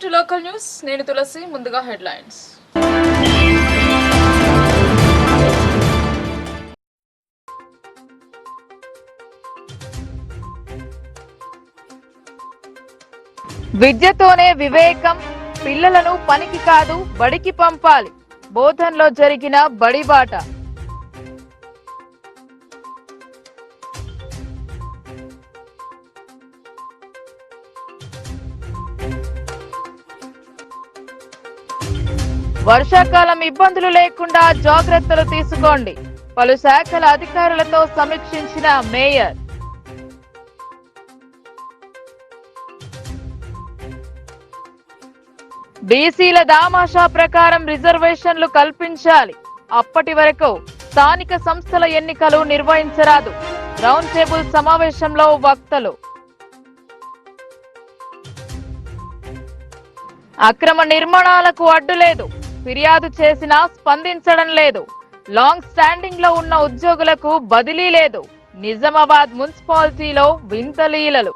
To local news. నేను తులసి. ముందుగా headlines. విద్యతోనే వివేకం, పిల్లలను పనికి కాదు బడికి పంపాలి. బోధన్లో జరిగిన బడిబాట. వర్షాకాలం ఇబ్బందులు లేకుండా జాగ్రత్తలు తీసుకోండి. పలు శాఖల అధికారులతో సమీక్షించిన మేయర్. బీసీల దామాషా ప్రకారం రిజర్వేషన్లు కల్పించాలి. అప్పటి వరకు స్థానిక సంస్థల ఎన్నికలు నిర్వహించరాదు. రౌండ్ టేబుల్ సమావేశంలో వక్తలు. అక్రమ నిర్మాణాలకు అడ్డు లేదు. ఫిర్యాదు చేసినా స్పందించడం లేదు. లాంగ్ స్టాండింగ్ లో ఉన్న ఉద్యోగులకు బదిలీ లేదు. నిజామాబాద్ మున్సిపాలిటీలో వింత లీలలు.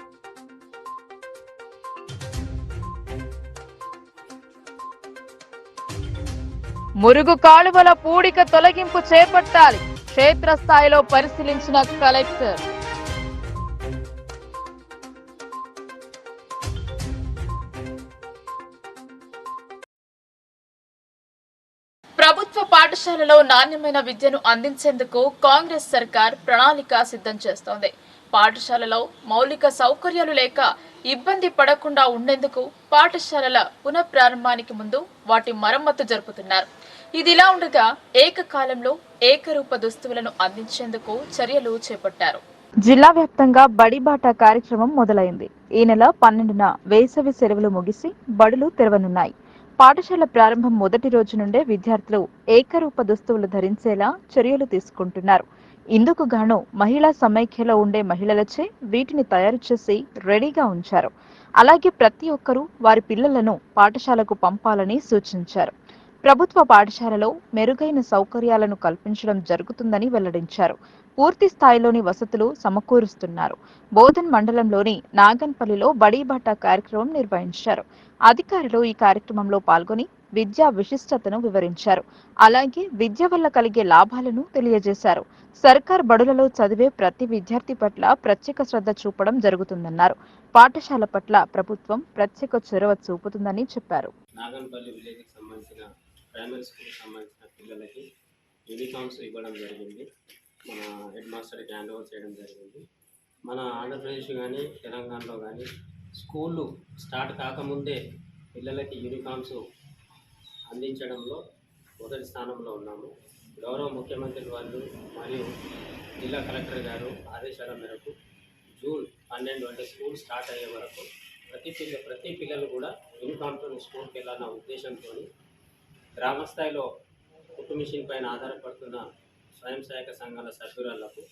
మురుగు కాలువల పూడిక తొలగింపు చేపట్టాలి. క్షేత్రస్థాయిలో పరిశీలించిన కలెక్టర్. ప్రభుత్వ పాఠశాలలో నాణ్యమైన విద్యను అందించేందుకు కాంగ్రెస్ సర్కార్ ప్రణాళిక సిద్ధం చేస్తోంది. పాఠశాలలో మౌలిక సౌకర్యాలు లేక ఇబ్బంది పడకుండా ఉండేందుకు పాఠశాలల పునఃప్రారంభానికి ముందు వాటి మరమ్మతు జరుపుతున్నారు. ఇదిలా ఉండగా ఏకకాలంలో ఏకరూప దుస్తువులను అందించేందుకు చర్యలు చేపట్టారు. జిల్లా వ్యాప్తంగా బడిబాట కార్యక్రమం మొదలైంది. ఈ నెల 12న వేసవి సెలవులు ముగిసి బడులు తెరవనున్నాయి. పాఠశాల ప్రారంభం మొదటి రోజు నుండే విద్యార్థులు ఏకరూప దుస్తువులు ధరించేలా చర్యలు తీసుకుంటున్నారు. ఇందుకు గాను మహిళా సమైక్యలో ఉండే మహిళలచే వీటిని తయారు చేసి రెడీగా ఉంచారు. అలాగే ప్రతి ఒక్కరూ వారి పిల్లలను పాఠశాలకు పంపాలని సూచించారు. ప్రభుత్వ పాఠశాలలో మెరుగైన సౌకర్యాలను కల్పించడం జరుగుతుందని వెల్లడించారు. పూర్తి స్థాయిలోని వసతులు సమకూరుస్తున్నారు. బోధన్ మండలంలోని నాగన్పల్లిలో బడిబాట కార్యక్రమం నిర్వహించారు. అధికారులు ఈ కార్యక్రమంలో పాల్గొని విద్యా విశిష్టతను వివరించారు. అలాగే విద్య వల్ల కలిగే లాభాలను తెలియజేశారు. సర్కార్ బడులలో చదివే ప్రతి విద్యార్థి పట్ల ప్రత్యేక శ్రద్ధ చూపడం జరుగుతుందన్నారు. పాఠశాల పట్ల ప్రభుత్వం ప్రత్యేక చొరవ చూపుతుందని చెప్పారు. నాగన్పల్లి విలేజ్కి సంబంధించిన ప్రైమరీ స్కూల్కి సంబంధించిన పిల్లలకి యూనిఫామ్స్ ఇవ్వడం జరిగింది. మన హెడ్ మాస్టర్కి హ్యాండ్ ఓవర్ చేయడం జరిగింది. మన ఆంధ్రప్రదేశ్ కానీ తెలంగాణలో కానీ స్కూళ్ళు స్టార్ట్ కాకముందే పిల్లలకి యూనిఫామ్స్ అందించడంలో మొదటి స్థానంలో ఉన్నాము. గౌరవ ముఖ్యమంత్రి వాళ్ళు మరియు జిల్లా కలెక్టర్ గారు ఆదేశాల మేరకు జూన్ 12 అంటే స్కూల్ స్టార్ట్ అయ్యే వరకు ప్రతి పిల్లలు కూడా యూనిఫామ్తో స్కూల్కి వెళ్ళాలన్న ఉద్దేశంతో గ్రామ స్థాయిలో కుట్టు మిషన్ పైన ఆధారపడుతున్న స్వయం సహాయక సంఘాల సభ్యురాళ్లకు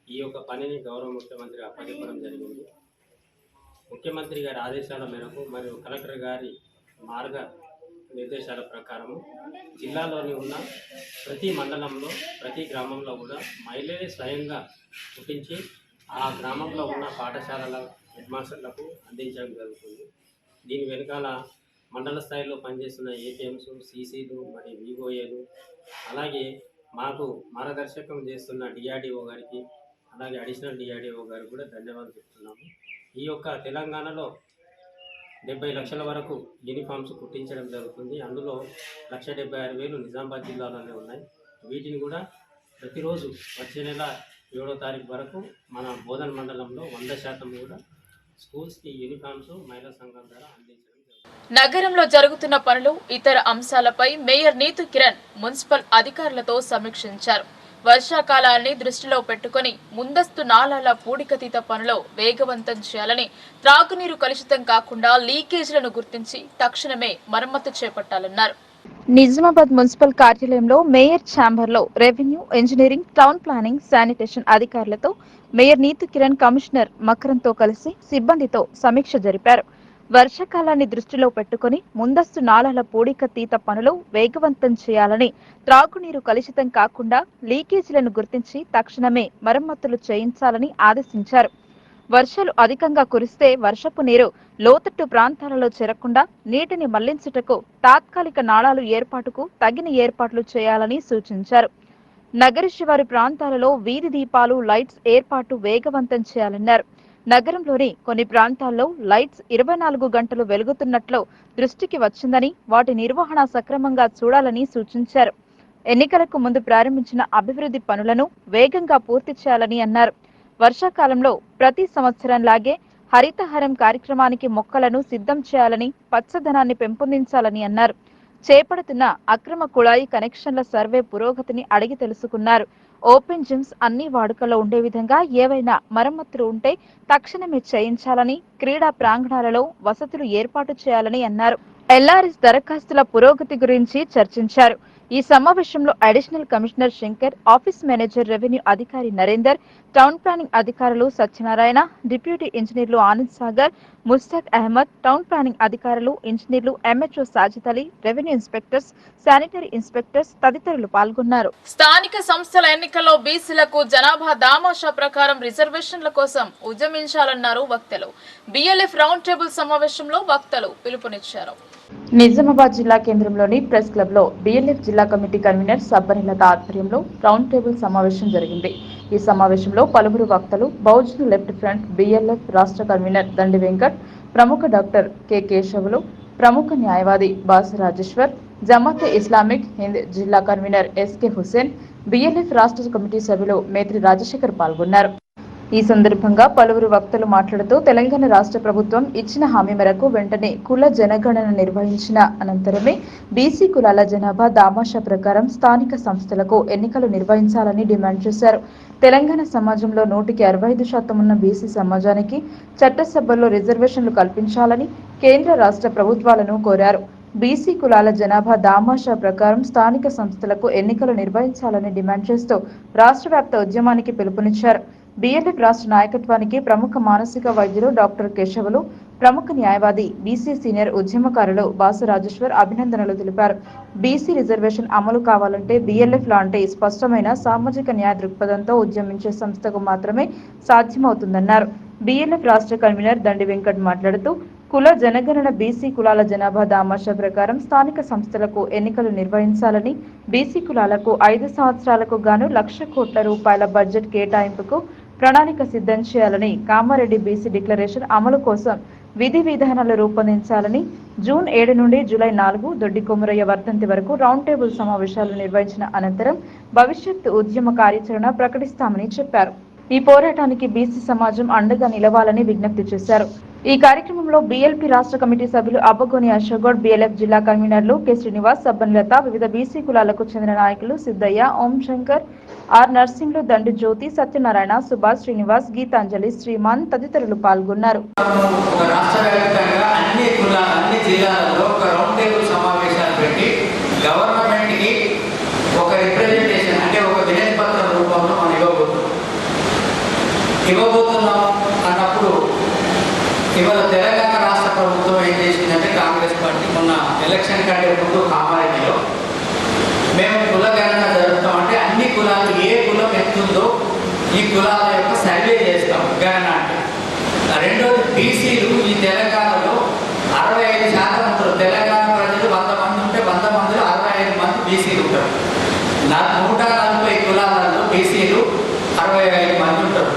ఈ యొక్క పనిని గౌరవ ముఖ్యమంత్రి అప్పగించడం జరిగింది. ముఖ్యమంత్రి గారి ఆదేశాల మేరకు మరియు కలెక్టర్ గారి మార్గ నిర్దేశాల ప్రకారము జిల్లాలోని ఉన్న ప్రతి మండలంలో ప్రతి గ్రామంలో కూడా మహిళలే స్వయంగా కుట్టించి ఆ గ్రామంలో ఉన్న పాఠశాలల హెడ్ మాస్టర్లకు అందించడం జరుగుతుంది. దీని వెనకాల మండల స్థాయిలో పనిచేస్తున్న ఏపీఎంస్, సీసీలు మరియు వివోఏలు, అలాగే మాకు మార్గదర్శకం చేస్తున్న డిఆర్డిఓ గారికి, అలాగే అడిషనల్ డిఆర్డిఓ గారికి కూడా ధన్యవాదాలు చెప్తున్నాము. ఈ యొక్క తెలంగాణలో 70 లక్షల వరకు యూనిఫామ్స్ కుట్టించడం జరుగుతుంది. అందులో 1,76,000 నిజామాబాద్ జిల్లాలోనే ఉన్నాయి. వీటిని కూడా ప్రతిరోజు వచ్చే నెల 7వ తారీఖు వరకు మన బోధన్ మండలంలో 100% కూడా స్కూల్స్కి యూనిఫామ్స్ మహిళా సంఘాల ద్వారా అందించడం జరుగుతుంది. నగరంలో జరుగుతున్న పనులు, ఇతర అంశాలపై మేయర్ నీతు కిరణ్ మున్సిపల్ అధికారులతో సమీక్షించారు. వర్షాకాలాన్ని దృష్టిలో పెట్టుకుని ముందస్తు నాలాల పూడికతీత పనులు వేగవంతం చేయాలని, త్రాగునీరు కలుషితం కాకుండా లీకేజీలను గుర్తించి తక్షణమే మరమ్మతు చేపట్టాలన్నారు. నిజామాబాద్ మున్సిపల్ కార్యాలయంలో మేయర్ ఛాంబర్ లో revenue, engineering, town planning, sanitation అధికారులతో మేయర్ నీతు కిరణ్, కమిషనర్ మకరంతో కలిసి సిబ్బందితో సమీక్ష జరిపారు. వర్షాకాలాన్ని దృష్టిలో పెట్టుకుని ముందస్తు నాలాల పూడికతీత పనులు వేగవంతం చేయాలని, త్రాగునీరు కలుషితం కాకుండా లీకేజీలను గుర్తించి తక్షణమే మరమ్మతులు చేయించాలని ఆదేశించారు. వర్షాలు అధికంగా కురిస్తే వర్షపు నీరు లోతట్టు ప్రాంతాలలో చేరకుండా నీటిని మళ్లించుటకు తాత్కాలిక నాళాలు ఏర్పాటుకు తగిన ఏర్పాట్లు చేయాలని సూచించారు. నగర శివారు ప్రాంతాలలో వీధి దీపాలు, లైట్స్ ఏర్పాటు వేగవంతం చేయాలన్నారు. నగరంలోని కొన్ని ప్రాంతాల్లో లైట్స్ 24 గంటలు వెలుగుతున్నట్లు దృష్టికి వచ్చిందని, వాటి నిర్వహణ సక్రమంగా చూడాలని సూచించారు. ఎన్నికలకు ముందు ప్రారంభించిన అభివృద్ధి పనులను వేగంగా పూర్తి చేయాలని అన్నారు. వర్షాకాలంలో ప్రతి సంవత్సరంలాగే హరితహారం కార్యక్రమానికి మొక్కలను సిద్ధం చేయాలని, పచ్చదనాన్ని పెంపొందించాలని అన్నారు. చేపడుతున్న అక్రమ కుళాయి కనెక్షన్ల సర్వే పురోగతిని అడిగి తెలుసుకున్నారు. ఓపెన్ జిమ్స్ అన్ని వాడుకలో ఉండే విధంగా ఏవైనా మరమ్మతులు ఉంటే తక్షణమే చేయించాలని, క్రీడా ప్రాంగణాలలో వసతులు ఏర్పాటు చేయాలని అన్నారు. ఎల్ఆర్ఎస్ దరఖాస్తుల పురోగతి గురించి చర్చించారు. ఈ సమావేశంలో additional commissioner Shankar, office manager revenue అధికారి నరేందర్, టౌన్ ప్లానింగ్ అధికారులు సత్యనారాయణ, డిప్యూటీ ఇంజనీర్లు ఆనంద్ సాగర్, ముస్తాక్ అహ్మద్, టౌన్ ప్లానింగ్ అధికారులు, ఇంజనీర్లు, MHO Sajid Ali, revenue inspectors, sanitary inspectors తదితరులు పాల్గొన్నారు. స్థానిక సంస్థల ఎన్నికల్లో బీసీలకు జనాభా దామాషా ప్రకారం రిజర్వేషన్ల కోసం ఉద్యమించాలన్నారు వక్తలు. బిఎల్ఎఫ్ రౌండ్ టేబుల్ సమావేశంలో వక్తలు పిలుపునిచ్చారు. నిజామాబాద్ జిల్లా కేంద్రంలోని ప్రెస్ క్లబ్ లో బిఎల్ఎఫ్ జిల్లా కమిటీ కన్వీనర్ సబ్బనిలత ఆధ్వర్యంలో రౌండ్ టేబుల్ సమావేశం జరిగింది. ఈ సమావేశంలో పలువురు వక్తలు, బహుజన లెఫ్ట్ ఫ్రంట్ బిఎల్ఎఫ్ రాష్ట్ర కన్వీనర్ దండి వెంకట్, ప్రముఖ డాక్టర్ కె కేశవులు, ప్రముఖ న్యాయవాది బాసు రాజేశ్వర్, జమాతే ఇస్లామిక్ హింద్ జిల్లా కన్వీనర్ ఎస్కే హుసేన్, బిఎల్ఎఫ్ రాష్ట్ర కమిటీ సభ్యులు మేత్రి రాజశేఖర్ పాల్గొన్నారు. ఈ సందర్భంగా పలువురు వక్తలు మాట్లాడుతూ తెలంగాణ రాష్ట్ర ప్రభుత్వం ఇచ్చిన హామీ మేరకు వెంటనే కుల జనగణన నిర్వహించిన అనంతరమే బీసీ కులాల జనాభా దామాషా ప్రకారం స్థానిక సంస్థలకు ఎన్నికలు నిర్వహించాలని డిమాండ్ చేశారు. తెలంగాణ సమాజంలో 65% ఉన్న బీసీ సమాజానికి చట్టసభల్లో రిజర్వేషన్లు కల్పించాలని కేంద్ర రాష్ట్ర ప్రభుత్వాలను కోరారు. బీసీ కులాల జనాభా దామాషా ప్రకారం స్థానిక సంస్థలకు ఎన్నికలు నిర్వహించాలని డిమాండ్ చేస్తూ రాష్ట్ర వ్యాప్త ఉద్యమానికి పిలుపునిచ్చారు. బిఎల్ఎఫ్ రాష్ట్ర నాయకత్వానికి ప్రముఖ మానసిక వైద్యులు డాక్టర్ కేశవులు, ప్రముఖ న్యాయవాది, బీసీ సీనియర్ ఉద్యమకారులు బాసు రాజేశ్వర్ అభినందనలు తెలిపారు. బీసీ రిజర్వేషన్ అమలు కావాలంటే బిఎల్ఎఫ్ లాంటి స్పష్టమైన సామాజిక న్యాయ దృక్పథంతో ఉద్యమించే సంస్థకు మాత్రమే సాధ్యమవుతుందన్నారు. బిఎల్ఎఫ్ రాష్ట్ర కన్వీనర్ దండి వెంకట్ మాట్లాడుతూ కుల జనగణన బీసీ కులాల జనాభా దామాషా ప్రకారం స్థానిక సంస్థలకు ఎన్నికలు నిర్వహించాలని, బీసీ కులాలకు 5 సంవత్సరాలకు గాను 1,00,000 కోట్ల రూపాయల బడ్జెట్ కేటాయింపుకు ప్రణాళిక సిద్ధం చేయాలని, కామారెడ్డి బీసీ డిక్లరేషన్ అమలు కోసం విధి విధానాలు రూపొందించాలని, జూన్ 7 నుండి జూలై 4 దొడ్డి కొమరయ్య వర్ధంతి వరకు రౌండ్ టేబుల్ సమావేశాలు నిర్వహించిన అనంతరం భవిష్యత్ ఉద్యమ కార్యాచరణ ప్రకటిస్తామని చెప్పారు. ఈ పోరాటానికి బీసీ సమాజం అండగా నిలవాలని విజ్ఞప్తి చేశారు. ఈ కార్యక్రమంలో బీఎల్పీ రాష్ట్ర కమిటీ సభ్యులు అబ్బగోని అశోక్, బిఎల్ఎఫ్ జిల్లా కన్వీనర్లు కె శ్రీనివాస్, సబ్బనిలత, వివిధ బీసీ కులాలకు చెందిన నాయకులు సిద్ధయ్య, ఓం శంకర్, ఆర్ నర్సింగ్లు, దండు జ్యోతి, సత్యనారాయణ, సుభాష్, శ్రీనివాస్, గీతాంజలి, శ్రీమాన్ తదితరులు పాల్గొన్నారు. ఇవాళ తెలంగాణ రాష్ట్ర ప్రభుత్వం ఏం చేసిందంటే, కాంగ్రెస్ పార్టీ మొన్న ఎలక్షన్ కంటే ముందు కామారెడ్డిలో మేము కుల గణన జరుపుతామంటే అన్ని కులాలు ఏ కులం ఎంతుందో ఈ కులాల యొక్క సర్వే చేస్తాం గణన అంటే. రెండోది బీసీలు ఈ తెలంగాణలో 65% ఉంటారు. తెలంగాణ ప్రజలు 100 మంది ఉంటే 100 మందిలో 65 మంది బీసీలు ఉంటారు. 140 కులాలలో బీసీలు 65 మంది ఉంటారు.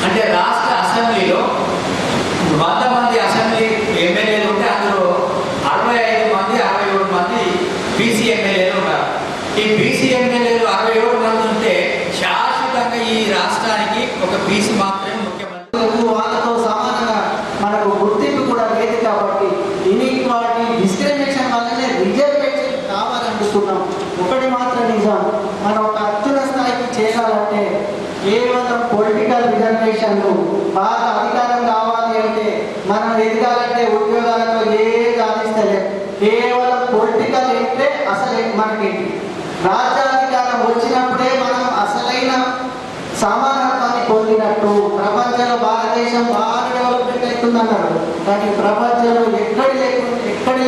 అంటే రాష్ట్ర అసెంబ్లీలో 100 మంది అసెంబ్లీ ఎమ్మెల్యేలు ఉంటే అందులో 65 మంది 67 మంది బీసీ ఎమ్మెల్యేలు ఉన్నారు. ఈ బీసీ ఎమ్మెల్యేలు 67 మంది ఉంటే శాశ్వతంగా ఈ రాష్ట్రానికి ఒక బీసీ మాత్రమే ముఖ్యమంత్రి. వాళ్ళతో సమానంగా మనకు గుర్తింపు కూడా లేదు కాబట్టి ఇన్ఈక్వాలిటీ డిస్క్రిమినేషన్ వల్లనే రిజర్వేషన్ కావాలనుకుంటున్నాం. ఒకటి మాత్రం నిజం, మనం ఒక అత్యున్న స్థాయికి చేరాలంటే కేవలం పొలిటికల్ రిజర్వేషన్లు బాగా అధికారం కావాలి అంటే, మనం ఎదగాలంటే ఉద్యోగాలతో ఏ సాధిస్తలేదు. కేవలం పొలిటికల్ అంటే అసలు మనకి రాజ్యాధికారం వచ్చినప్పుడే మనం అసలైన సమానత్వాన్ని పొందినట్టు. ప్రపంచంలో భారతదేశం బాగా డెవలప్మెంట్ అవుతుందన్నారు, కానీ ప్రపంచంలో ఎక్కడి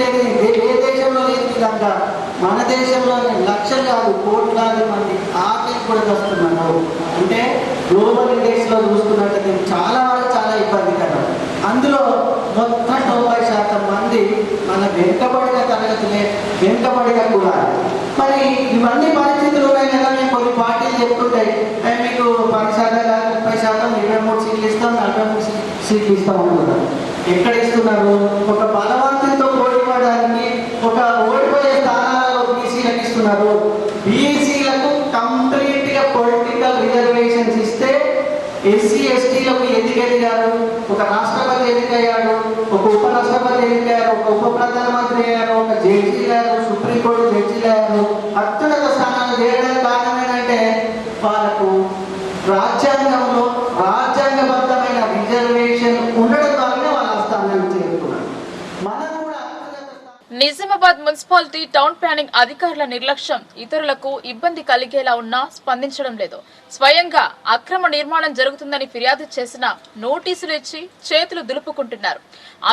లేదు, ఏ దేశంలో లేదు విధంగా మన దేశంలోనే లక్షలు కాదు కోట్లాది మంది ఆకలి కూడా వస్తున్నారు. అంటే గ్లోబల్ ఇండెక్స్లో చూసుకున్నట్లయితే చాలా వరకు చాలా ఇబ్బందికరం. అందులో మొత్తం 90% మంది మన వెనుకబడిన తరగతులే, వెనుకబడిన కులాలు. మరి ఇవన్నీ పరిస్థితులు ఉన్నాయి కదా, మేము కొన్ని పార్టీలు చెప్తుంటాయి మీకు 10%, 30%, 23 సీట్లు ఇస్తాం, 43 సీట్లు ఇస్తాం అనుకున్నారు. ఎక్కడ ఇస్తున్నారు? ఒక బలవంతులతో పోటీ పడడానికి ఒక ఓడిపోయే స్థానాలలో బీసీలకు ఇస్తున్నారు. బీసీలకు కంప్లీట్గా పొలిటికల్ రిజర్వేషన్స్ ఇస్తే ఎస్సీ ఎస్టీలకు ఎన్నికయ్యారు, ఒక రాష్ట్రపతి ఎన్నికయ్యాడు, ఒక ఉప రాష్ట్రపతి ఎన్నికయ్యారు, ఒక ఉప ప్రధానమంత్రి అయ్యారు, ఒక జడ్జి అయ్యారు, సుప్రీంకోర్టు జడ్జిలు అయ్యారు. అత్యున్నత స్థానాలు చేయడానికి కారణం ఏంటంటే వాళ్ళకు రాజ్యాంగంలో రాజ్యాంగబద్ధమైన రిజర్వేషన్ ఉండడం ద్వారానే వాళ్ళ స్థానాన్ని చేరుకున్నారు. మనం కూడా నిజామాబాద్ మున్సిపాలిటీ టౌన్ ప్లానింగ్ అధికారుల నిర్లక్ష్యం ఇతరులకు ఇబ్బంది కలిగేలా ఉన్నా స్పందించడం లేదు. స్వయంగా అక్రమ నిర్మాణం జరుగుతుందని ఫిర్యాదు చేసిన నోటీసులు ఇచ్చి చేతులు దులుపుకుంటున్నారు.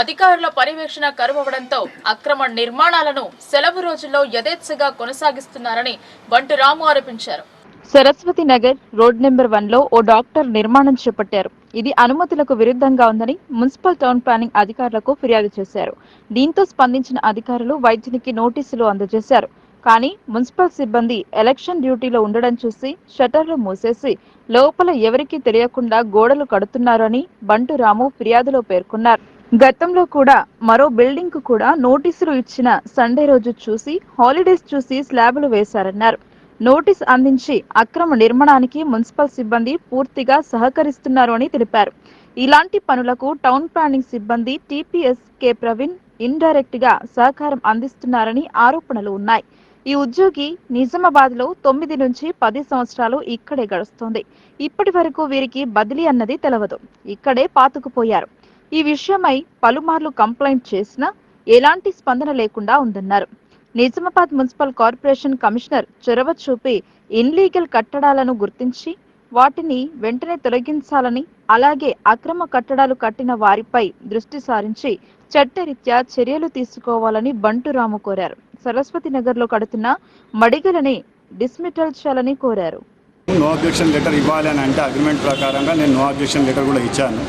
అధికారుల పర్యవేక్షణ కరువవడంతో అక్రమ నిర్మాణాలను సెలవు రోజుల్లో యథేచ్ఛగా కొనసాగిస్తున్నారని బంటు రాము ఆరోపించారు. సరస్వతి నగర్ రోడ్ నెంబర్ 1లో ఓ డాక్టర్ నిర్మాణం చేపట్టారు. ఇది అనుమతులకు విరుద్ధంగా ఉందని మున్సిపల్ టౌన్ ప్లానింగ్ అధికారులకు ఫిర్యాదు చేశారు. దీంతో స్పందించిన అధికారులు వైద్యునికి నోటీసులు అందజేశారు. కానీ మున్సిపల్ సిబ్బంది ఎలక్షన్ డ్యూటీలో ఉండడం చూసి షట్టర్లు మూసేసి లోపల ఎవరికీ తెలియకుండా గోడలు కడుతున్నారని బంటు రాము ఫిర్యాదులో పేర్కొన్నారు. గతంలో కూడా మరో బిల్డింగ్ కు కూడా నోటీసులు ఇచ్చిన సండే రోజు చూసి హాలిడేస్ చూసి స్లాబులు వేశారన్నారు. నోటీస్ అందించి అక్రమ నిర్మాణానికి మున్సిపల్ సిబ్బంది పూర్తిగా సహకరిస్తున్నారు అని తెలిపారు. ఇలాంటి పనులకు టౌన్ ప్లానింగ్ సిబ్బంది టీపీఎస్ కె ప్రవీణ్ ఇండైరెక్ట్ గా సహకారం అందిస్తున్నారని ఆరోపణలు ఉన్నాయి. ఈ ఉద్యోగి నిజామాబాద్ లో 9 నుంచి 10 సంవత్సరాలు ఇక్కడే గడుస్తోంది. ఇప్పటి వరకు వీరికి బదిలీ అన్నది తెలవదు. ఇక్కడే పాతుకుపోయారు. ఈ విషయమై పలుమార్లు కంప్లైంట్ చేసినా ఎలాంటి స్పందన లేకుండా ఉందన్నారు. నిజామాబాద్ మున్సిపల్ కార్పొరేషన్ కమిషనర్ చొరవ చూపి ఇన్లీగల్ కట్టడాలను గుర్తించి వాటిని వెంటనే తొలగించాలని, అలాగే అక్రమ కట్టడాలు కట్టిన వారిపై దృష్టి సారించి చట్టరీత్యా చర్యలు తీసుకోవాలని బంటు రాము కోరారు. సరస్వతి నగర్ లో కడుతున్న మడిగలని డిస్మిటల్ చేయాలని కోరారు. నో అబ్జెక్షన్ లెటర్ ఇవ్వాలి అని అంటే అగ్రిమెంట్ ప్రకారంగా నేను నో అబ్జెక్షన్ లెటర్ కూడా ఇచ్చాను.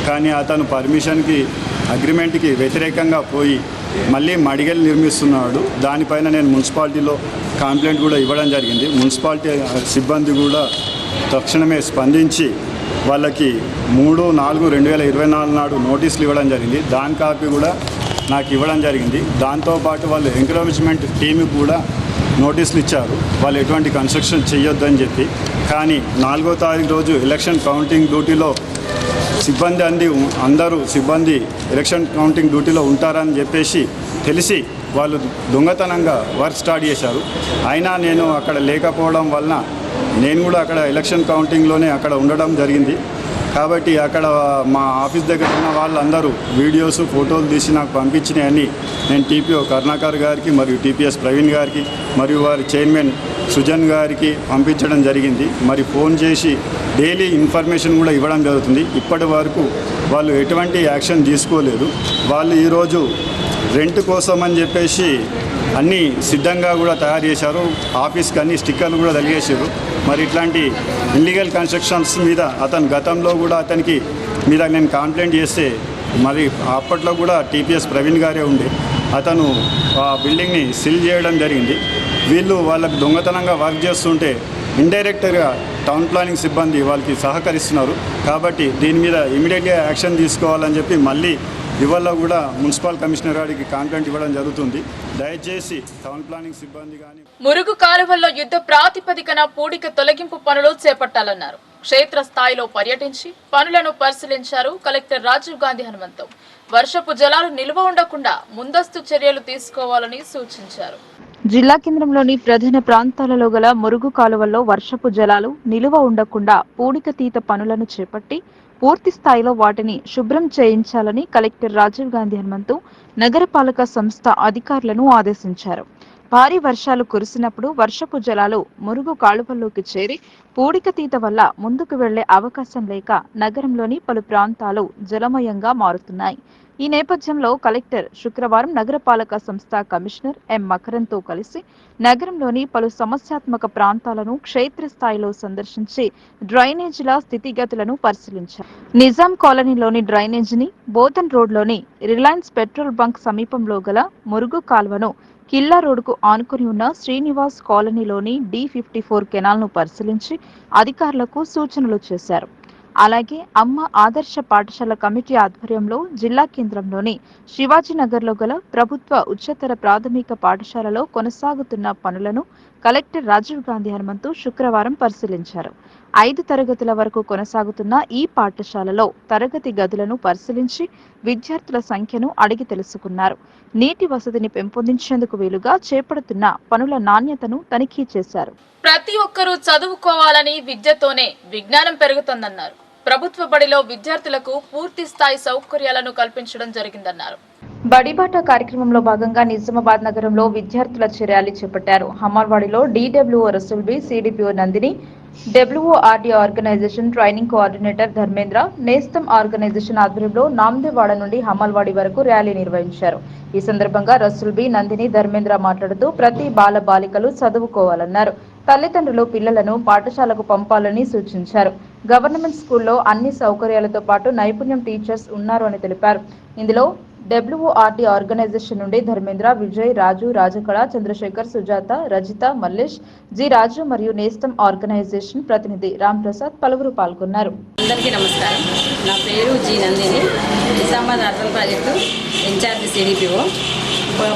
కానీ అతను పర్మిషన్కి అగ్రిమెంట్కి వ్యతిరేకంగా పోయి మళ్ళీ మడిగలు నిర్మిస్తున్నాడు. దానిపైన నేను మున్సిపాలిటీలో కంప్లైంట్ కూడా ఇవ్వడం జరిగింది. మున్సిపాలిటీ సిబ్బంది కూడా తక్షణమే స్పందించి వాళ్ళకి 3/4/2024 నాడు నోటీసులు ఇవ్వడం జరిగింది. దాని కాపీ కూడా నాకు ఇవ్వడం జరిగింది. దాంతోపాటు వాళ్ళు ఎంకరేజ్మెంట్ టీంకి కూడా నోటీసులు ఇచ్చారు, వాళ్ళు ఎటువంటి కన్స్ట్రక్షన్ చేయొద్దని చెప్పి. కానీ 4వ తారీఖు రోజు ఎలక్షన్ కౌంటింగ్ డ్యూటీలో అందరూ సిబ్బంది ఎలక్షన్ కౌంటింగ్ డ్యూటీలో ఉంటారని చెప్పేసి తెలిసి వాళ్ళు దొంగతనంగా వర్క్ స్టార్ట్ చేశారు. అయినా నేను అక్కడ లేకపోవడం వలన నేను కూడా అక్కడ ఎలక్షన్ కౌంటింగ్లోనే అక్కడ ఉండడం జరిగింది. కాబట్టి అక్కడ మా ఆఫీస్ దగ్గర ఉన్న వాళ్ళందరూ వీడియోస్ ఫోటోలు తీసి నాకు పంపించినాయని నేను టీపీఓ కరుణాకర్ గారికి మరియు టీపీఎస్ ప్రవీణ్ గారికి మరియు వారి చైర్మన్ సుజన్ గారికి పంపించడం జరిగింది. మరి ఫోన్ చేసి డైలీ ఇన్ఫర్మేషన్ కూడా ఇవ్వడం జరుగుతుంది. ఇప్పటి వరకు వాళ్ళు ఎటువంటి యాక్షన్ తీసుకోలేదు. వాళ్ళు ఈరోజు రెంట్ కోసం అని చెప్పేసి అన్నీ సిద్ధంగా కూడా తయారు చేశారు. ఆఫీస్కి అన్ని స్టిక్కర్లు కూడా తగిలేశారు. మరి ఇట్లాంటి ఇల్లీగల్ కన్స్ట్రక్షన్స్ మీద అతను గతంలో కూడా అతనికి మీద నేను కంప్లైంట్ చేస్తే మరి అప్పట్లో కూడా టీపీఎస్ ప్రవీణ్ గారే ఉండే అతను ఆ బిల్డింగ్ని సీల్ చేయడం జరిగింది. వీళ్ళు వాళ్ళకి దొంగతనంగా వర్క్ చేస్తుంటే ఇండైరెక్ట్గా టౌన్ ప్లానింగ్ సిబ్బంది వాళ్ళకి సహకరిస్తున్నారు. కాబట్టి దీని మీద ఇమీడియట్గా యాక్షన్ తీసుకోవాలని చెప్పి మళ్ళీ ఇవాళ కూడా మున్సిపల్ కమిషనర్ గారికి కంప్లైంట్ ఇవ్వడం జరుగుతుంది. దయచేసి టౌన్ ప్లానింగ్ సిబ్బంది కానీ మురుగు కాలువల్లో యుద్ధ ప్రాతిపదికన పూడిక తొలగింపు పనులు చేపట్టాలన్నారు. క్షేత్ర స్థాయిలో పర్యటించి పనులను పరిశీలించారు కలెక్టర్ రాజీవ్ గాంధీ హనుమంతు. వర్షపు జలాలు నిల్వ ఉండకుండా ముందస్తు చర్యలు తీసుకోవాలని సూచించారు. జిల్లా కేంద్రంలోని ప్రధాన ప్రాంతాలలో గల మురుగు కాలువల్లో వర్షపు జలాలు నిలువ ఉండకుండా పూడికతీత పనులను చేపట్టి పూర్తి స్థాయిలో వాటిని శుభ్రం చేయించాలని కలెక్టర్ రాజీవ్ గాంధీ హనుమంతు నగరపాలక సంస్థ అధికారులను ఆదేశించారు. భారీ వర్షాలు కురిసినప్పుడు వర్షపు జలాలు మురుగు కాలువల్లోకి చేరి పూడికతీత వల్ల ముందుకు వెళ్లే అవకాశం లేక నగరంలోని పలు ప్రాంతాలు జలమయంగా మారుతున్నాయి. ఈ నేపథ్యంలో కలెక్టర్ శుక్రవారం నగరపాలక సంస్థ కమిషనర్ ఎం మకరంతో కలిసి నగరంలోని పలు సమస్యాత్మక ప్రాంతాలను క్షేత్రస్థాయిలో సందర్శించి డ్రైనేజీల స్థితిగతులను పరిశీలించారు. నిజాం కాలనీలోని డ్రైనేజీని, బోధన్ రోడ్లోని రిలయన్స్ పెట్రోల్ బంక్ సమీపంలో గల మురుగు కాల్వను, కిల్లా రోడ్డుకు ఆనుకుని ఉన్న శ్రీనివాస్ కాలనీలోని D54 కెనాల్ను పరిశీలించి అధికారులకు సూచనలు చేశారు. అలాగే అమ్మ ఆదర్శ పాఠశాల కమిటీ ఆధ్వర్యంలో జిల్లా కేంద్రంలోని శివాజీనగర్లో గల ప్రభుత్వ ఉच्चతర ప్రాథమిక పాఠశాలలో కొనసాగుతున్న పనులను కలెక్టర్ రాజీవ్ గాంధీ హనుమంతు శుక్రవారం పరిశీలించారు. 5 తరగతుల వరకు కొనసాగుతున్న ఈ పాఠశాలలో తరగతి గదులను పరిశీలించి విద్యార్థుల సంఖ్యను అడిగి తెలుసుకున్నారు. నీటి వసతిని పెంపొందించేందుకు వీలుగా చేపడుతున్న పనుల నాణ్యతను తనిఖీ చేశారు. ప్రతి ఒక్కరూ చదువుకోవాలని, విద్యతోనే విజ్ఞానం పెరుగుతుందన్నారు. ప్రభుత్వ బడిలో విద్యార్థులకు పూర్తి స్థాయి సౌకర్యాలను కల్పించడం జరిగిందన్నారు. బడిబాట కార్యక్రమంలో భాగంగా నిజామాబాద్ నగరంలో విద్యార్థుల ర్యాలీ చేపట్టారు. హమాల్వాడిలో DWO Rasoolbi, CDPO Nandini, WORD organisation training coordinator Dharmendra, Nestham organisation ఆధ్వర్యంలో నాందేవాడ నుండి హమాల్వాడి వరకు ర్యాలీ నిర్వహించారు. ఈ సందర్భంగా రసూల్బీ, నందిని, ధర్మేంద్ర మాట్లాడుతూ ప్రతి బాల బాలికలు చదువుకోవాలన్నారు. తల్లిదండ్రులు పిల్లలను పాఠశాలకు పంపాలని సూచించారు. గవర్నమెంట్ స్కూల్లో అన్ని సౌకర్యాలతో పాటు నైపుణ్యం టీచర్స్ ఉన్నారు అని తెలిపారు. ఇందులో WORD ఆర్గనైజేషన్ నుండి ధర్మేంద్ర, విజయ్, రాజు, రాజకళ, చంద్రశేఖర్, సుజాత, రజిత, మల్లేష్, జి రాజు మరియు నేస్తం ఆర్గనైజేషన్ ప్రతినిధి రామ్ ప్రసాద్ పలువురు పాల్గొన్నారు. అందరికీ నమస్కారం. నా పేరు G Nandini. Nizamabad urban project incharge CDPO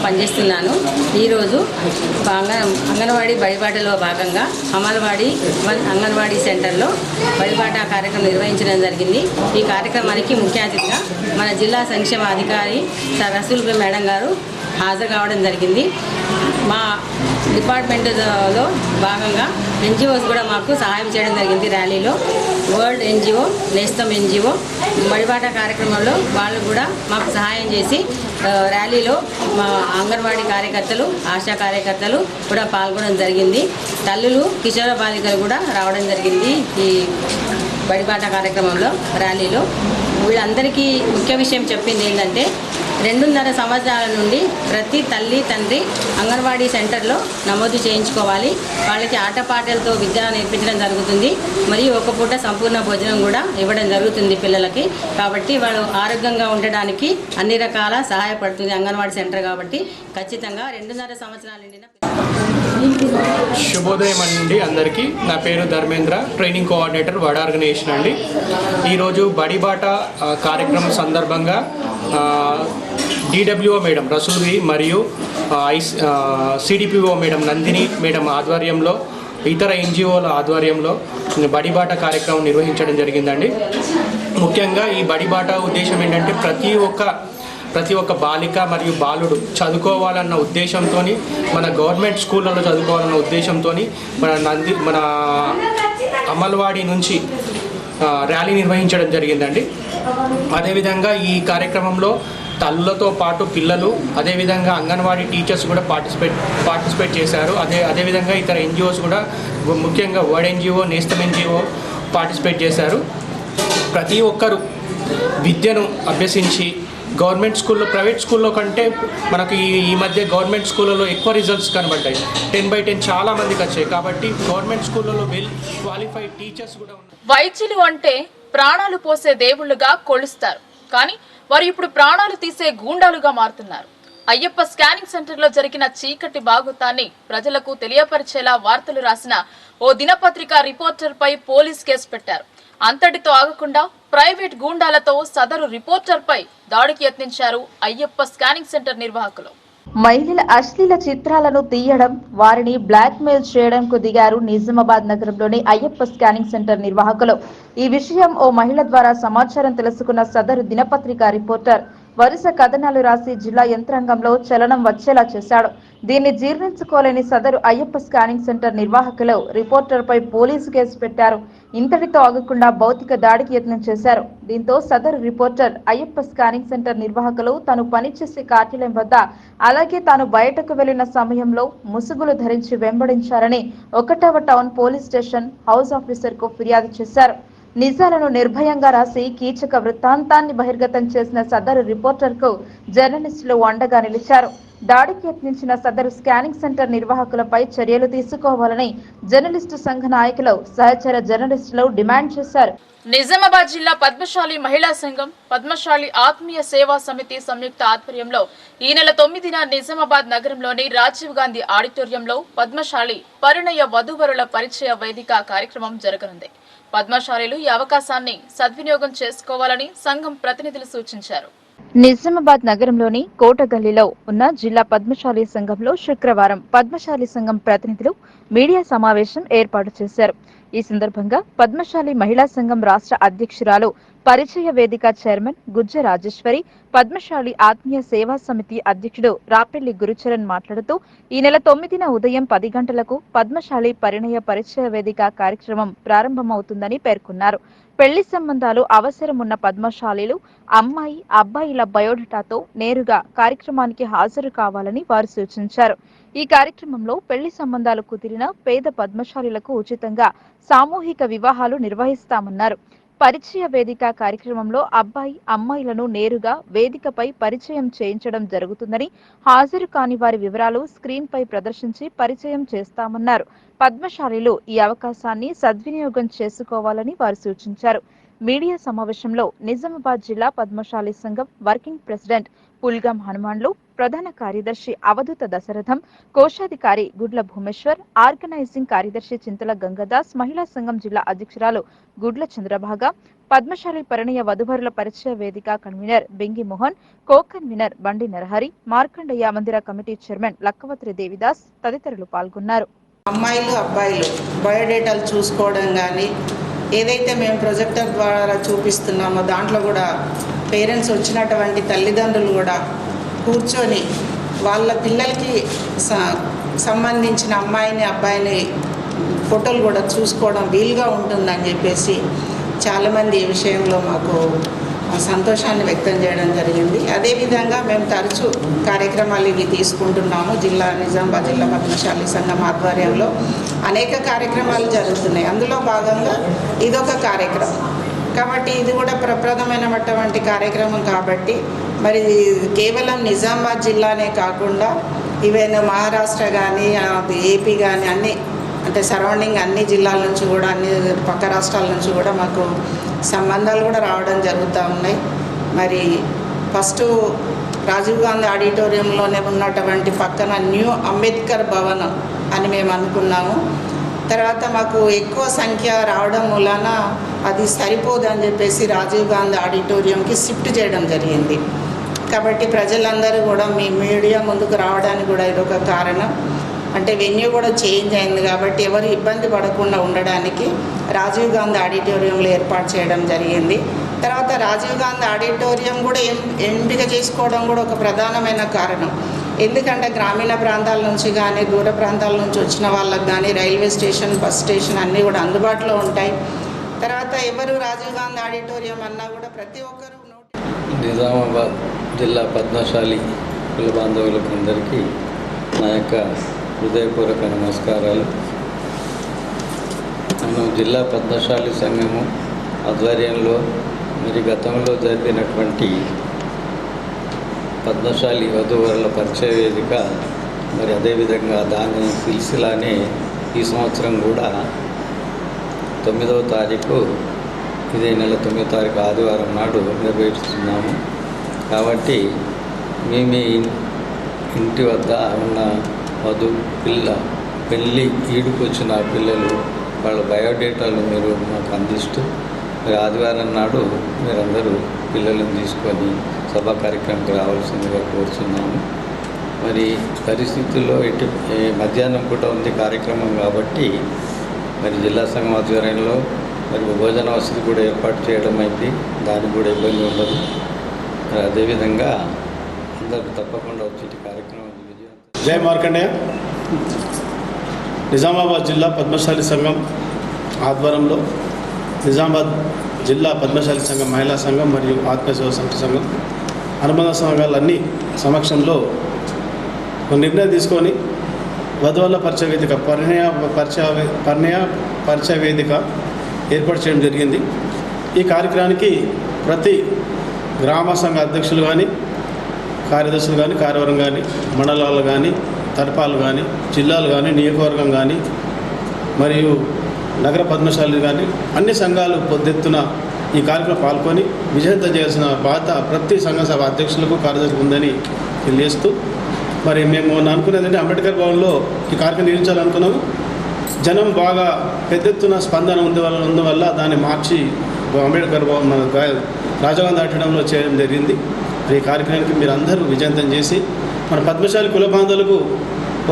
పనిచేస్తున్నాను. ఈరోజు అంగన్వాడీ బడిబాటలో భాగంగా అమల్వాడి అంగన్వాడీ సెంటర్లో బడిబాట కార్యక్రమం నిర్వహించడం జరిగింది. ఈ కార్యక్రమానికి ముఖ్య అతిథిగా మన జిల్లా సంక్షేమ అధికారి సార్ రసూల్బీ మేడం గారు హాజరు కావడం జరిగింది. మా డిపార్ట్మెంట్లో భాగంగా NGOs కూడా మాకు సహాయం చేయడం జరిగింది. ర్యాలీలో వరల్డ్ NGO, నేస్తం NGO బడిబాట కార్యక్రమంలో వాళ్ళు కూడా మాకు సహాయం చేసి ర్యాలీలో మా అంగన్వాడీ కార్యకర్తలు, ఆశా కార్యకర్తలు కూడా పాల్గొనడం జరిగింది. తల్లులు, కిషోర బాలికలు కూడా రావడం జరిగింది ఈ బడిబాట కార్యక్రమంలో ర్యాలీలో. వీళ్ళందరికీ ముఖ్య విషయం చెప్పింది ఏంటంటే 2.5 సంవత్సరాల నుండి ప్రతి తల్లి, తండ్రి అంగన్వాడీ సెంటర్లో నమోదు చేయించుకోవాలి. వాళ్ళకి ఆటపాటలతో విద్య నేర్పించడం జరుగుతుంది. మరియు ఒక పూట సంపూర్ణ భోజనం కూడా ఇవ్వడం జరుగుతుంది పిల్లలకి. కాబట్టి వాళ్ళు ఆరోగ్యంగా ఉండడానికి అన్ని రకాల సహాయపడుతుంది అంగన్వాడీ సెంటర్. కాబట్టి ఖచ్చితంగా 2.5 సంవత్సరాల నిండిన శుభోదయం అండి అందరికీ. నా పేరు Dharmendra, training coordinator word organisation అండి. ఈరోజు బడిబాట కార్యక్రమం సందర్భంగా DWO మేడం రసూల్బీ మరియు CDPO మేడం నందిని మేడం ఆధ్వర్యంలో, ఇతర NGOల ఆధ్వర్యంలో బడిబాట కార్యక్రమం నిర్వహించడం జరిగిందండి. ముఖ్యంగా ఈ బడిబాట ఉద్దేశం ఏంటంటే ప్రతి ఒక్క బాలిక మరియు బాలుడు చదువుకోవాలన్న ఉద్దేశంతో, మన గవర్నమెంట్ స్కూళ్ళలో చదువుకోవాలన్న ఉద్దేశంతో మన అమల్వాడి నుంచి ర్యాలీ నిర్వహించడం జరిగిందండి. అదేవిధంగా ఈ కార్యక్రమంలో తల్లులతో పాటు పిల్లలు, అదేవిధంగా అంగన్వాడీ టీచర్స్ కూడా పార్టిసిపేట్ చేశారు. అదేవిధంగా ఇతర NGOs కూడా, ముఖ్యంగా వర్డ్ NGO, నేస్తం NGO పార్టిసిపేట్ చేశారు. ప్రతి ఒక్కరూ విద్యను అభ్యసించి గవర్నమెంట్ స్కూల్లో, ప్రైవేట్ స్కూల్లో కంటే మనకు ఈ మధ్య గవర్నమెంట్ స్కూళ్ళలో ఎక్కువ రిజల్ట్స్ కనబడ్డాయి. 10/10 చాలా మందికి వచ్చాయి. కాబట్టి గవర్నమెంట్ స్కూళ్ళలో వెల్ క్వాలిఫైడ్ టీచర్స్ కూడా ఉన్నారు. వైద్యులు అంటే ప్రాణాలు పోసే దేవుళ్లుగా కొలుస్తారు. కానీ వారు ఇప్పుడు ప్రాణాలు తీసే గూండాలుగా మారుతున్నారు. అయ్యప్ప స్కానింగ్ సెంటర్లో జరిగిన చీకటి బాగోతాన్ని ప్రజలకు తెలియపరిచేలా వార్తలు రాసిన ఓ దినపత్రిక రిపోర్టర్పై పోలీస్ కేసు పెట్టారు. అంతటితో ఆగకుండా ప్రైవేట్ గూండాలతో సదరు రిపోర్టర్పై దాడికి యత్నించారు అయ్యప్ప స్కానింగ్ సెంటర్ నిర్వాహకులు. మహిళల అశ్లీల చిత్రాలను తీయడం, వారిని బ్లాక్ మెయిల్ చేయడంకు దిగారు నిజామాబాద్ నగరంలోని అయ్యప్ప స్కానింగ్ సెంటర్ నిర్వాహకులు. ఈ విషయం ఓ మహిళ ద్వారా సమాచారం తెలుసుకున్న సదరు దినపత్రిక రిపోర్టర్ వరుస కథనాలు రాసి జిల్లా యంత్రాంగంలో చలనం వచ్చేలా చేశాడు. దీన్ని జీర్ణించుకోలేని సదరు అయ్యప్ప స్కానింగ్ సెంటర్ నిర్వాహకులు రిపోర్టర్పై పోలీసు కేసు పెట్టారు. ఇంతటితో ఆగకుండా భౌతిక దాడికి యత్నం చేశారు. దీంతో సదరు రిపోర్టర్ అయ్యప్ప స్కానింగ్ సెంటర్ నిర్వాహకులు తాను పనిచేసే కార్యాలయం వద్ద, అలాగే తాను బయటకు వెళ్లిన సమయంలో ముసుగులు ధరించి వెంబడించారని 1వ town police station house officer కు ఫిర్యాదు చేశారు. నిజాలను నిర్భయంగా రాసి కీచక వృత్తాంతాన్ని బహిర్గతం చేసిన సదరు రిపోర్టర్కు జర్నలిస్టులు అండగా నిలిచారు. దాడికి యత్నించిన సదరు స్కానింగ్ సెంటర్ నిర్వాహకులపై చర్యలు తీసుకోవాలని జర్నలిస్టు సంఘ నాయకులు, సహచర జర్నలిస్టులు డిమాండ్ చేశారు. నిజామాబాద్ జిల్లా పద్మశాలి మహిళా సంఘం, పద్మశాలి ఆత్మీయ సేవా సమితి సంయుక్త ఆధ్వర్యంలో ఈ నెల 9న నిజామాబాద్ నగరంలోని రాజీవ్ గాంధీ ఆడిటోరియంలో పద్మశాలి పరిణయ వధూవరుల పరిచయ వేదిక కార్యక్రమం జరగనుంది. పద్మశాలీలు ఈ అవకాశాన్ని సద్వినియోగం చేసుకోవాలని సంఘం ప్రతినిధులు సూచించారు. నిజామాబాద్ నగరంలోని కోటగల్లీలో ఉన్న జిల్లా పద్మశాలి సంఘంలో శుక్రవారం పద్మశాలి సంఘం ప్రతినిధులు మీడియా సమావేశం ఏర్పాటు చేశారు. ఈ సందర్భంగా పద్మశాలి మహిళా సంఘం రాష్ట్ర అధ్యక్షురాలు, పరిచయ వేదిక చైర్మన్ గుజ్జ రాజేశ్వరి, పద్మశాలి ఆత్మీయ సేవా సమితి అధ్యక్షుడు రాపెల్లి గురుచరణ్ మాట్లాడుతూ ఈ నెల 9న ఉదయం 10 గంటలకు పద్మశాలి పరిణయ పరిచయ వేదిక కార్యక్రమం ప్రారంభమవుతుందని పేర్కొన్నారు. పెళ్లి సంబంధాలు అవసరం ఉన్న పద్మశాలీలు అమ్మాయి, అబ్బాయిల బయోడేటాతో నేరుగా కార్యక్రమానికి హాజరు కావాలని వారు సూచించారు. ఈ కార్యక్రమంలో పెళ్లి సంబంధాలు కుదిరిన పేద పద్మశాలీలకు ఉచితంగా సామూహిక వివాహాలు నిర్వహిస్తామన్నారు. పరిచయ వేదిక కార్యక్రమంలో అబ్బాయి, అమ్మాయిలను నేరుగా వేదికపై పరిచయం చేయించడం జరుగుతుందని, హాజరు కాని వారి వివరాలు స్క్రీన్ పై ప్రదర్శించి పరిచయం చేస్తామన్నారు. పద్మశాలీలు ఈ అవకాశాన్ని సద్వినియోగం చేసుకోవాలని వారు సూచించారు. మీడియా సమావేశంలో నిజామాబాద్ జిల్లా పద్మశాలి సంఘం వర్కింగ్ ప్రెసిడెంట్ పుల్గం హనుమాన్లు, ప్రధాన కార్యదర్శి అవధూత దశరథం, కోశాధికారి గుడ్ల భూమేశ్వర్, ఆర్గనైజింగ్ కార్యదర్శి చింతల గంగదాస్, మహిళా సంఘం జిల్లా అధ్యక్షురాలు గుడ్ల చంద్రభాగ, పద్మశాలి పరిణయ వధువరుల పరిచయ వేదిక కన్వీనర్ బెంగి మోహన్, కో కన్వీనర్ బండి నరహరి, మార్కండయ్య మందిర కమిటీ చైర్మన్ లక్కవత్రి దేవిదాస్ తదితరులు పాల్గొన్నారు. అమ్మాయిలు, అబ్బాయిలు బయోడేటాలు చూసుకోవడం కానీ, ఏదైతే మేము ప్రొజెక్టర్ ద్వారా చూపిస్తున్నామో దాంట్లో కూడా పేరెంట్స్ వచ్చినటువంటి తల్లిదండ్రులు కూడా కూర్చొని వాళ్ళ పిల్లలకి సంబంధించిన అమ్మాయిని, అబ్బాయిని ఫోటోలు కూడా చూసుకోవడం వీలుగా ఉంటుందని చెప్పేసి చాలామంది ఈ విషయంలో మాకు సంతోషాన్ని వ్యక్తం చేయడం జరిగింది. అదేవిధంగా మేము తరచూ కార్యక్రమాలు ఇవి తీసుకుంటున్నాము. నిజామాబాద్ జిల్లా పద్మశాలి సంఘం ఆధ్వర్యంలో అనేక కార్యక్రమాలు జరుగుతున్నాయి. అందులో భాగంగా ఇదొక కార్యక్రమం కాబట్టి ఇది కూడా ప్రప్రథమైనటువంటి కార్యక్రమం కాబట్టి మరి కేవలం నిజామాబాద్ జిల్లానే కాకుండా ఈవెన్ మహారాష్ట్ర కానీ, ఏపీ కానీ అన్ని అంటే సరౌండింగ్ అన్ని జిల్లాల నుంచి కూడా, అన్ని పక్క రాష్ట్రాల నుంచి కూడా మాకు సంబంధాలు కూడా రావడం జరుగుతూ ఉన్నాయి. మరి ఫస్ట్ రాజీవ్ గాంధీ ఆడిటోరియంలోనే ఉన్నటువంటి పక్కన న్యూ అంబేద్కర్ భవనం అని మేము అనుకున్నాము. తర్వాత మాకు ఎక్కువ సంఖ్య రావడం మూలాన అది సరిపోదని చెప్పేసి రాజీవ్ గాంధీ ఆడిటోరియంకి షిఫ్ట్ చేయడం జరిగింది. కాబట్టి ప్రజలందరూ కూడా మీ మీడియా ముందుకు రావడానికి కూడా ఇదొక కారణం. అంటే వెన్యూ కూడా చేంజ్ అయింది కాబట్టి ఎవరు ఇబ్బంది పడకుండా ఉండడానికి రాజీవ్ గాంధీ ఆడిటోరియంలో ఏర్పాటు చేయడం జరిగింది. తర్వాత రాజీవ్ గాంధీ ఆడిటోరియం కూడా ఎంపిక చేసుకోవడం కూడా ఒక ప్రధానమైన కారణం. ఎందుకంటే గ్రామీణ ప్రాంతాల నుంచి కానీ, దూర ప్రాంతాల నుంచి వచ్చిన వాళ్ళకి కానీ రైల్వే స్టేషన్, బస్ స్టేషన్ అన్నీ కూడా అందుబాటులో ఉంటాయి. తర్వాత ఎవరు రాజీవ్ గాంధీ ఆడిటోరియం అన్నా కూడా ప్రతి ఒక్కరు నిజామాబాద్ జిల్లా పద్మశాలి కుల బాంధవులకు అందరికీ నా యొక్క హృదయపూర్వక నమస్కారాలు. మనం జిల్లా పద్మశాలి సంఘము ఆధ్వర్యంలో మరి గతంలో జరిగినటువంటి పద్మశాలి వధూవరుల పరిచయ వేదిక, మరి అదేవిధంగా దాని సిల్సిలానే ఈ సంవత్సరం కూడా 9వ తారీఖు, ఇదే నెల 9వ తారీఖు ఆదివారం నాడు నిర్వహిస్తున్నాము. కాబట్టి మీ ఇంటి వద్ద ఉన్న పెళ్ళి ఈడుకొచ్చిన పిల్లలు వాళ్ళ బయోడేటాలు మీరు మాకు అందిస్తూ మరి ఆదివారం నాడు మీరందరూ పిల్లలను తీసుకొని సభా కార్యక్రమంకి రావాల్సిందిగా కోరుతున్నాము. మరి పరిస్థితుల్లో మధ్యాహ్నం పూట ఉంది కార్యక్రమం కాబట్టి మరి జిల్లా సంఘం ఆధ్వర్యంలో మరి భోజన వసతి కూడా ఏర్పాటు చేయడం అయింది. దానికి కూడా ఇబ్బంది ఉండదు. మరి అదేవిధంగా అందరూ తప్పకుండా వచ్చి కార్యక్రమం జై మార్కండేయ. నిజామాబాద్ జిల్లా పద్మశాలి సంఘం ఆధ్వర్యంలో నిజామాబాద్ జిల్లా పద్మశాలి సంఘం మహిళా సంఘం మరియు ఆత్మీయ సేవా సమితి సంఘం అనుబంధ సంఘాలన్నీ సమక్షంలో ఒక నిర్ణయం తీసుకొని వధువుల పరిచయ వేదిక పరిచయ వేదిక ఏర్పాటు చేయడం జరిగింది. ఈ కార్యక్రమానికి ప్రతి గ్రామ సంఘ అధ్యక్షులు కానీ, కార్యదర్శులు కానీ, కార్యవర్గం కానీ, మండలాలు కానీ, తరపాలు కానీ, జిల్లాలు కానీ, నియోజకవర్గం కానీ మరియు నగర పద్మశాలి కానీ అన్ని సంఘాలు పొద్దెత్తున ఈ కార్యక్రమం పాల్గొని విజయవంతం చేయాల్సిన బాధ్యత ప్రతి సంఘ సభ అధ్యక్షులకు కార్యదర్శులకు ఉందని తెలియజేస్తూ, మరి మేము అనుకునేదంటే అంబేద్కర్ భవన్లో ఈ కార్యక్రమం నిర్వహించాలనుకున్నాము. జనం బాగా పెద్ద ఎత్తున స్పందన ఉన్నవల్ల దాన్ని మార్చి అంబేద్కర్ భవన్ రాజభవన్ దాటడంలో చేయడం జరిగింది. ఈ కార్యక్రమానికి మీరు అందరూ విజయవంతం చేసి మన పద్మశాలి కుల బాంధవులకు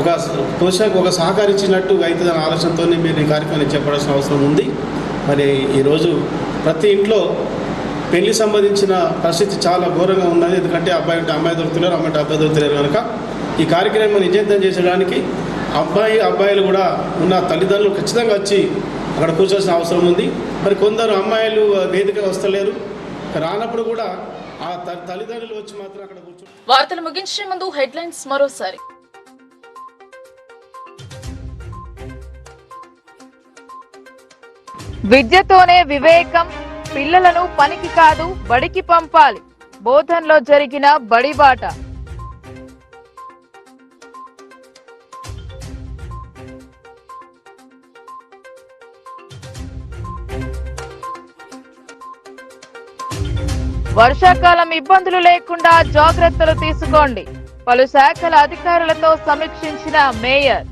ఒక సహకరించినట్టు అవుతుందన్న ఆలోచనతో మీరు ఈ కార్యక్రమాన్ని చేపడాల్సిన అవసరం ఉంది. మరి ఈరోజు ప్రతి ఇంట్లో పెళ్లి సంబంధించిన పరిస్థితి చాలా ఘోరంగా ఉన్నది. ఎందుకంటే అబ్బాయి అంటే అమ్మాయి దొరుకుతున్నారు, అమ్మాయి అంటే అబ్బాయి దొరుకుతున్నారు కనుక ఈ కార్యక్రమం విజయవంతం చేసడానికి అబ్బాయిలు కూడా ఉన్న తల్లిదండ్రులు ఖచ్చితంగా వచ్చి అక్కడ కూర్చోవాల్సిన అవసరం ఉంది. మరి కొందరు అమ్మాయిలు వేదిక వస్తలేరు, రానప్పుడు కూడా ఆ తల్లిదండ్రులు వచ్చి మాత్రం అక్కడ కూర్చో. వార్తలు ముగించే ముందు హెడ్లైన్స్ మరోసారి. విద్యతోనే వివేకం, పిల్లలను పనికి కాదు బడికి పంపాలి. బోధన్లో జరిగిన బడిబాట. వర్షాకాలం ఇబ్బందులు లేకుండా జాగ్రత్తలు తీసుకోండి. పలు శాఖల అధికారులతో సమీక్షించిన మేయర్.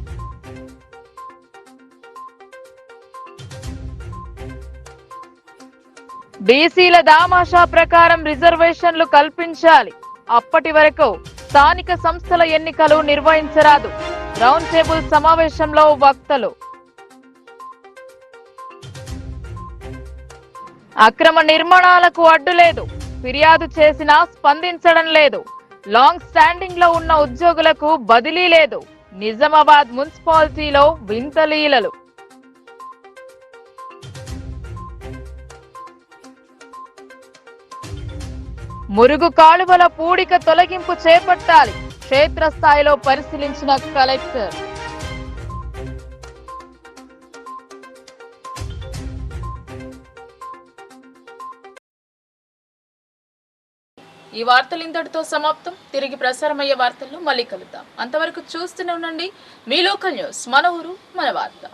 బీసీల దామాషా ప్రకారం రిజర్వేషన్లు కల్పించాలి. అప్పటి వరకు స్థానిక సంస్థల ఎన్నికలు నిర్వహించరాదు. రౌండ్ టేబుల్ సమావేశంలో వక్తలు. అక్రమ నిర్మాణాలకు అడ్డు లేదు, ఫిర్యాదు చేసినా స్పందించడం లేదు. లాంగ్ స్టాండింగ్ లో ఉన్న ఉద్యోగులకు బదిలీ లేదు. నిజామాబాద్ మున్సిపాలిటీలో వింత లీలలు. మురుగు కాలువల పూడిక తొలగింపు చేపట్టాలి. క్షేత్రస్థాయిలో పరిశీలించిన కలెక్టర్. ఈ వార్తలు ఇంతటితో సమాప్తం. తిరిగి ప్రసారమయ్యే వార్తల్లో మళ్ళీ కలుద్దాం. అంతవరకు చూస్తూనే ఉండండి మీ లోకల్ న్యూస్, మన ఊరు మన వార్త.